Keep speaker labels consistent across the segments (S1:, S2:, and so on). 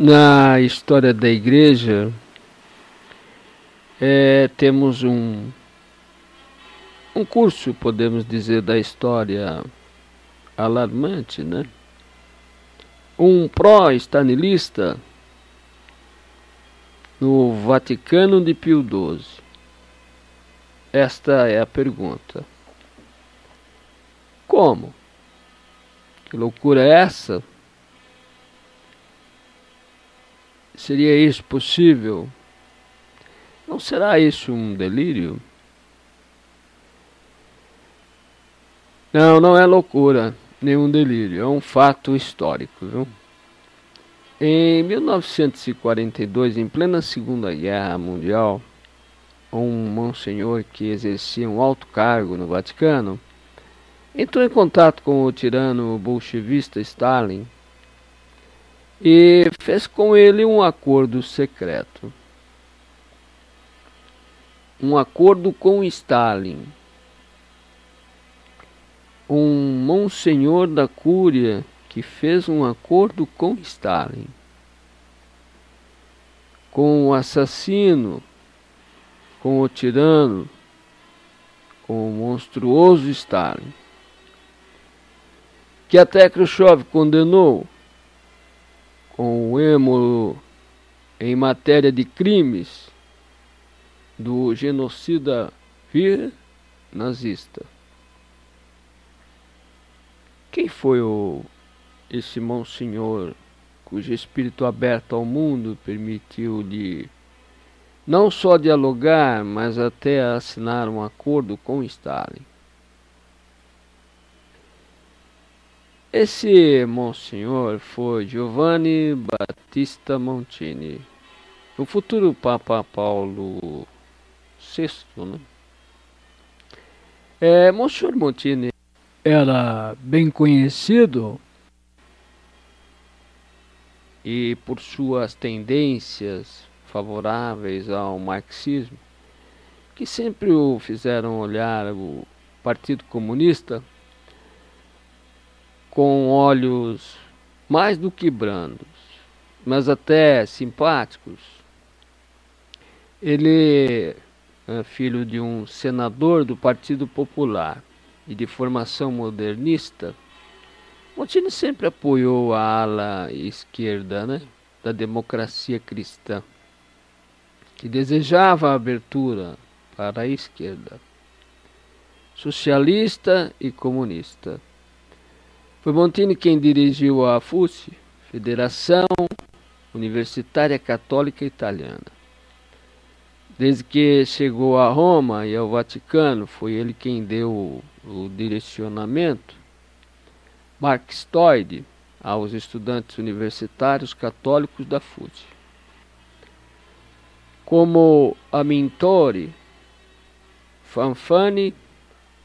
S1: Na história da igreja, temos um curso, podemos dizer, da história alarmante, né? Um pró-stalinista no Vaticano de Pio XII. Esta é a pergunta. Como? Que loucura é essa? Seria isso possível? Não será isso um delírio? Não, não é loucura, nenhum delírio, é um fato histórico, viu? Em 1942, em plena Segunda Guerra Mundial, um monsenhor que exercia um alto cargo no Vaticano entrou em contato com o tirano bolchevista Stalin e fez com ele um acordo secreto. Um acordo com Stalin. Um monsenhor da Cúria que fez um acordo com Stalin, com o assassino, com o tirano, com o monstruoso Stalin, que até Khrushchev condenou, com o êmulo em matéria de crimes do genocida Führer nazista. Quem foi esse monsenhor cujo espírito aberto ao mundo permitiu-lhe não só dialogar, mas até assinar um acordo com Stalin? Esse monsenhor foi Giovanni Battista Montini, o futuro Papa Paulo VI, né? Monsenhor Montini era bem conhecido e por suas tendências favoráveis ao marxismo, que sempre o fizeram olhar o Partido Comunista com olhos mais do que brandos, mas até simpáticos. Ele é filho de um senador do Partido Popular e de formação modernista. Montini sempre apoiou a ala esquerda, né, da democracia cristã, que desejava a abertura para a esquerda, socialista e comunista. Foi Montini quem dirigiu a FUSI, Federação Universitária Católica Italiana. Desde que chegou a Roma e ao Vaticano, foi ele quem deu o direcionamento marxistoide aos estudantes universitários católicos da FUSI. Como Amintore, Fanfani,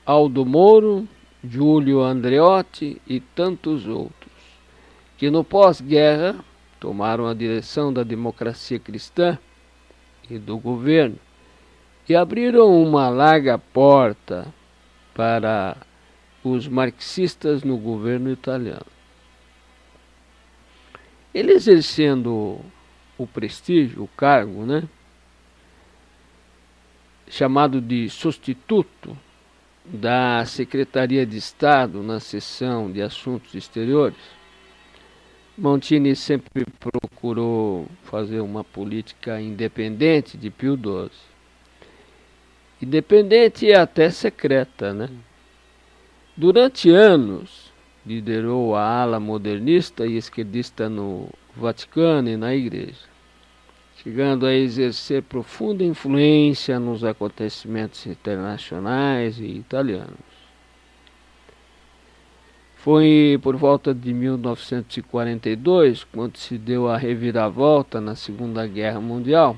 S1: Aldo Moro, Giulio Andreotti e tantos outros, que no pós-guerra tomaram a direção da democracia cristã e do governo e abriram uma larga porta para os marxistas no governo italiano. Ele exercendo o prestígio, o cargo, né, chamado de substituto da Secretaria de Estado na seção de Assuntos Exteriores, Montini sempre procurou fazer uma política independente de Pio XII. Independente e até secreta, né? Durante anos, liderou a ala modernista e esquerdista no Vaticano e na Igreja, chegando a exercer profunda influência nos acontecimentos internacionais e italianos. Foi por volta de 1942, quando se deu a reviravolta na Segunda Guerra Mundial,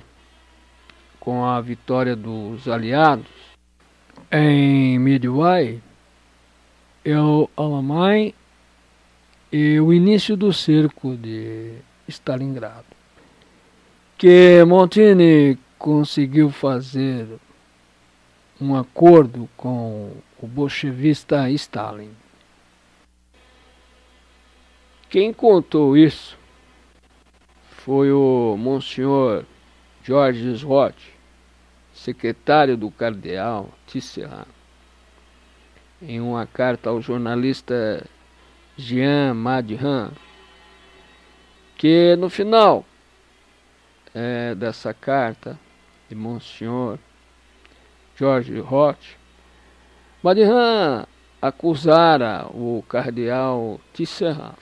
S1: com a vitória dos aliados em Midway, a Alemanha e o início do cerco de Stalingrado, que Montini conseguiu fazer um acordo com o bolchevista Stalin. Quem contou isso foi o Monsenhor Georges Roth, secretário do cardeal Tisserand, em uma carta ao jornalista Jean Madiran, que no final dessa carta de Monsenhor Georges Roth, Madiran acusara o cardeal Tisserand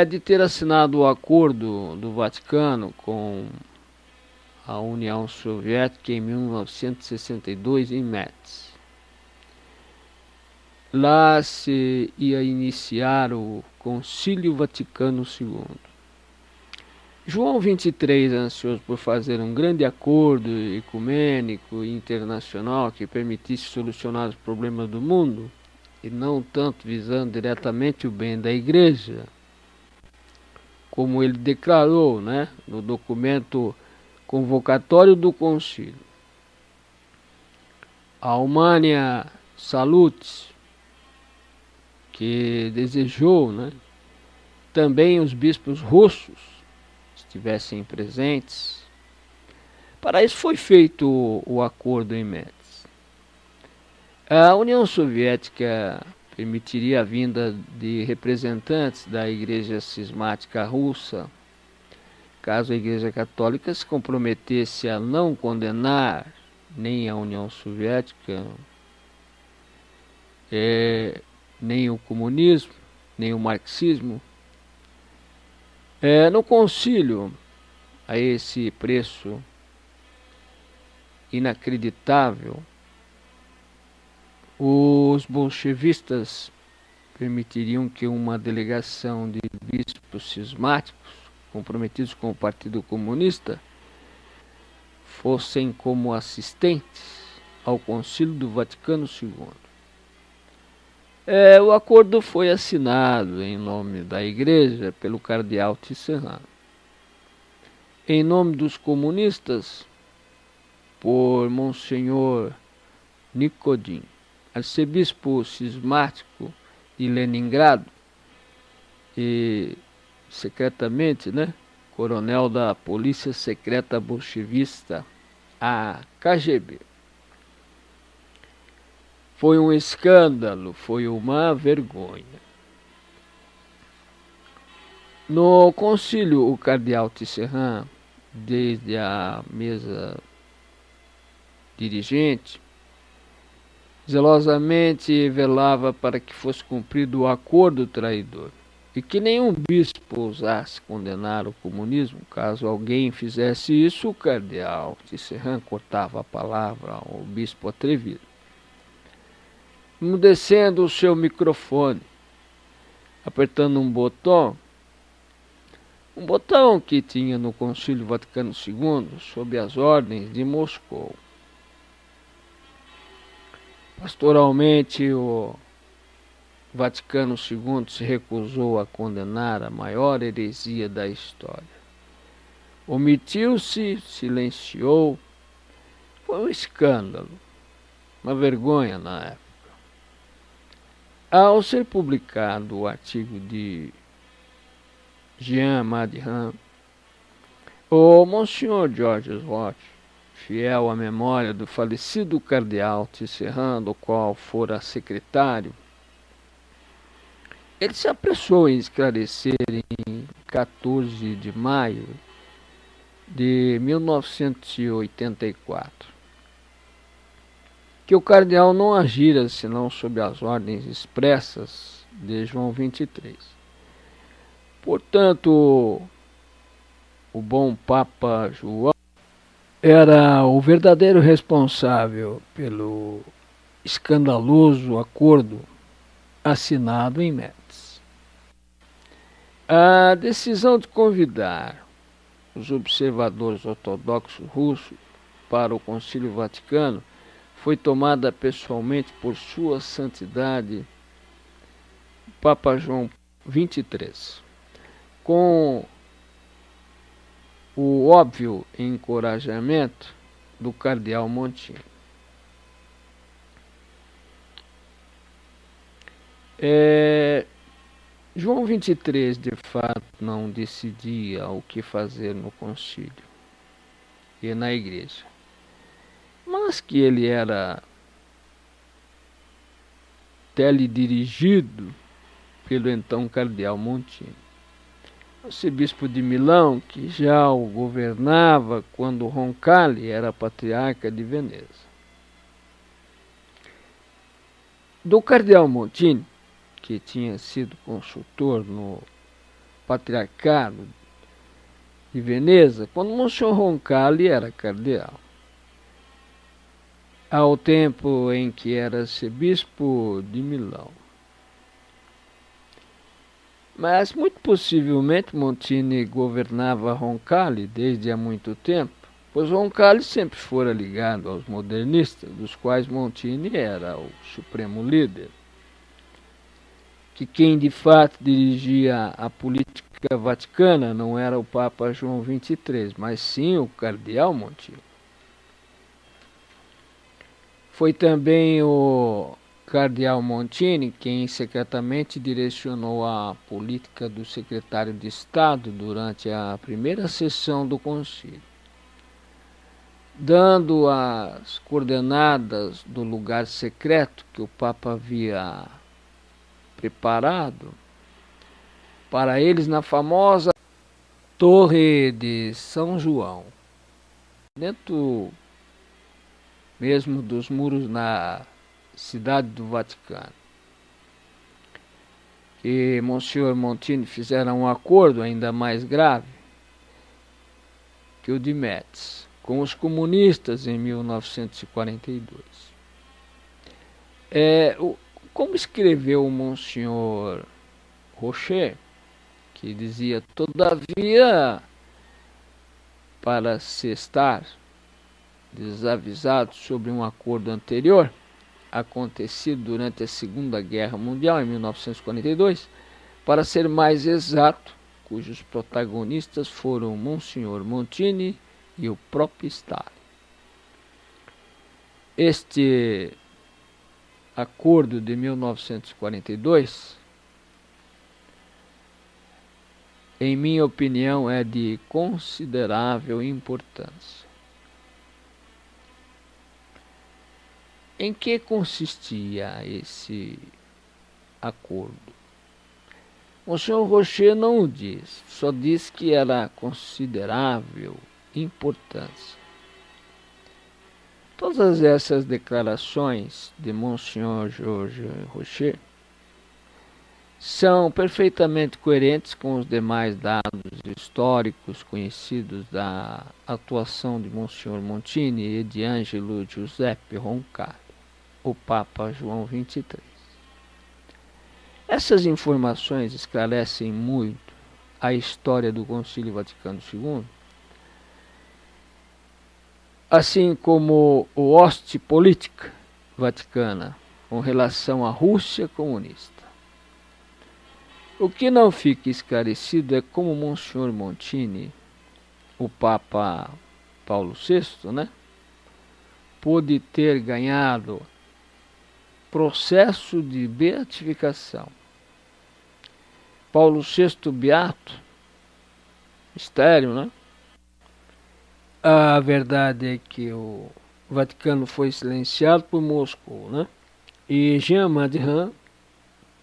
S1: de ter assinado o acordo do Vaticano com a União Soviética em 1962 em Metz. Lá se ia iniciar o Concílio Vaticano II. João XXIII, ansioso por fazer um grande acordo ecumênico e internacional que permitisse solucionar os problemas do mundo, e não tanto visando diretamente o bem da Igreja, como ele declarou, no documento convocatório do concílio. A Humania Salutis, que desejou, também os bispos russos estivessem presentes. Para isso foi feito o acordo em Metz. A União Soviética permitiria a vinda de representantes da Igreja Cismática Russa, caso a Igreja Católica se comprometesse a não condenar nem a União Soviética, nem o comunismo, nem o marxismo. No concílio, a esse preço inacreditável, os bolchevistas permitiriam que uma delegação de bispos cismáticos comprometidos com o Partido Comunista fossem como assistentes ao Concílio do Vaticano II. O acordo foi assinado em nome da Igreja pelo cardeal Tisserand. Em nome dos comunistas, por Monsenhor Nikodin, arcebispo cismático de Leningrado e secretamente, coronel da Polícia Secreta Bolchevista, a KGB. Foi um escândalo, foi uma vergonha. No concílio, o cardeal Tisserand, desde a mesa dirigente, zelosamente velava para que fosse cumprido o acordo traidor e que nenhum bispo ousasse condenar o comunismo. Caso alguém fizesse isso, o cardeal Tisserand cortava a palavra ao bispo atrevido, emudecendo o seu microfone, apertando um botão que tinha no Concílio Vaticano II sob as ordens de Moscou. Pastoralmente, o Vaticano II se recusou a condenar a maior heresia da história. Omitiu-se, silenciou. Foi um escândalo, uma vergonha na época. Ao ser publicado o artigo de Jean Madiran, o Monsenhor Georges Roth, fiel à memória do falecido cardeal Tisserand, do qual fora secretário, ele se apressou em esclarecer em 14 de maio de 1984 que o cardeal não agira senão sob as ordens expressas de João XXIII. Portanto, o bom Papa João era o verdadeiro responsável pelo escandaloso acordo assinado em Metz. A decisão de convidar os observadores ortodoxos russos para o Concílio Vaticano foi tomada pessoalmente por Sua Santidade Papa João XXIII, com o óbvio encorajamento do cardeal Montin. João 23, de fato, não decidia o que fazer no concílio e na igreja, mas que ele era teledirigido pelo então cardeal Montini, arcebispo de Milão, que já o governava quando Roncalli era patriarca de Veneza. Do cardeal Montini, que tinha sido consultor no patriarcado de Veneza, quando Monsenhor Roncalli era cardeal, ao tempo em que era arcebispo de Milão. Mas muito possivelmente Montini governava Roncalli desde há muito tempo, pois Roncalli sempre fora ligado aos modernistas, dos quais Montini era o supremo líder. Que quem de fato dirigia a política vaticana não era o Papa João XXIII, mas sim o cardeal Montini. Foi também o cardeal Montini quem secretamente direcionou a política do secretário de Estado durante a primeira sessão do concílio, dando as coordenadas do lugar secreto que o Papa havia preparado para eles na famosa Torre de São João, dentro mesmo dos muros na cidade do Vaticano. E Monsenhor Montini fizeram um acordo ainda mais grave que o de Metz com os comunistas em 1942. Como escreveu o Monsenhor Rocher, que dizia: todavia, para se estar desavisado sobre um acordo anterior, acontecido durante a Segunda Guerra Mundial, em 1942, para ser mais exato, cujos protagonistas foram Monsenhor Montini e o próprio Stalin. Este acordo de 1942, em minha opinião, é de considerável importância. Em que consistia esse acordo? O senhor Rocher não o diz, só diz que era considerável importância. Todas essas declarações de Monsenhor Jorge Rocher são perfeitamente coerentes com os demais dados históricos conhecidos da atuação de Monsenhor Montini e de Angelo Giuseppe Roncalli, o Papa João XXIII. Essas informações esclarecem muito a história do Concílio Vaticano II, assim como o hoste política vaticana com relação à Rússia comunista. O que não fica esclarecido é como Monsenhor Montini, o Papa Paulo VI, pôde ter ganhado processo de beatificação. Paulo VI beato, mistério, A verdade é que o Vaticano foi silenciado por Moscou, E Jean Madran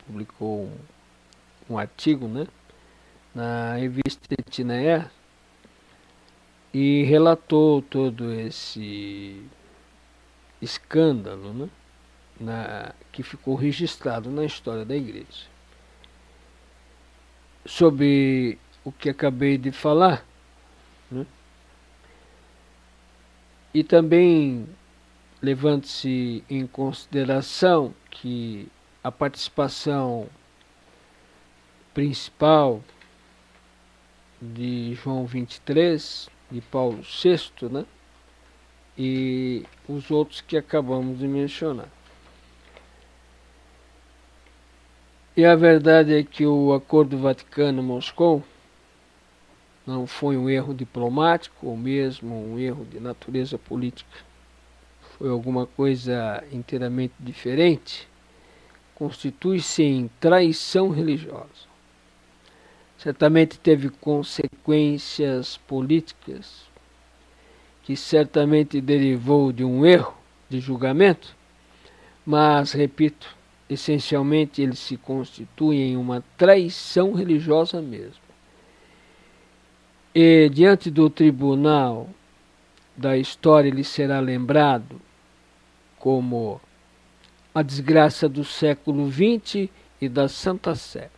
S1: publicou um artigo, na revista Itinéraire e relatou todo esse escândalo, que ficou registrado na história da Igreja. Sobre o que acabei de falar, e também levando-se em consideração que a participação principal de João XXIII, de Paulo VI, e os outros que acabamos de mencionar. E a verdade é que o Acordo Vaticano-Moscou não foi um erro diplomático ou mesmo um erro de natureza política. Foi alguma coisa inteiramente diferente. Constitui-se em traição religiosa. certamente teve consequências políticas, que certamente derivou de um erro de julgamento, mas, repito, essencialmente ele se constitui em uma traição religiosa mesmo. E diante do tribunal da história ele será lembrado como a desgraça do século XX e da Santa Sé.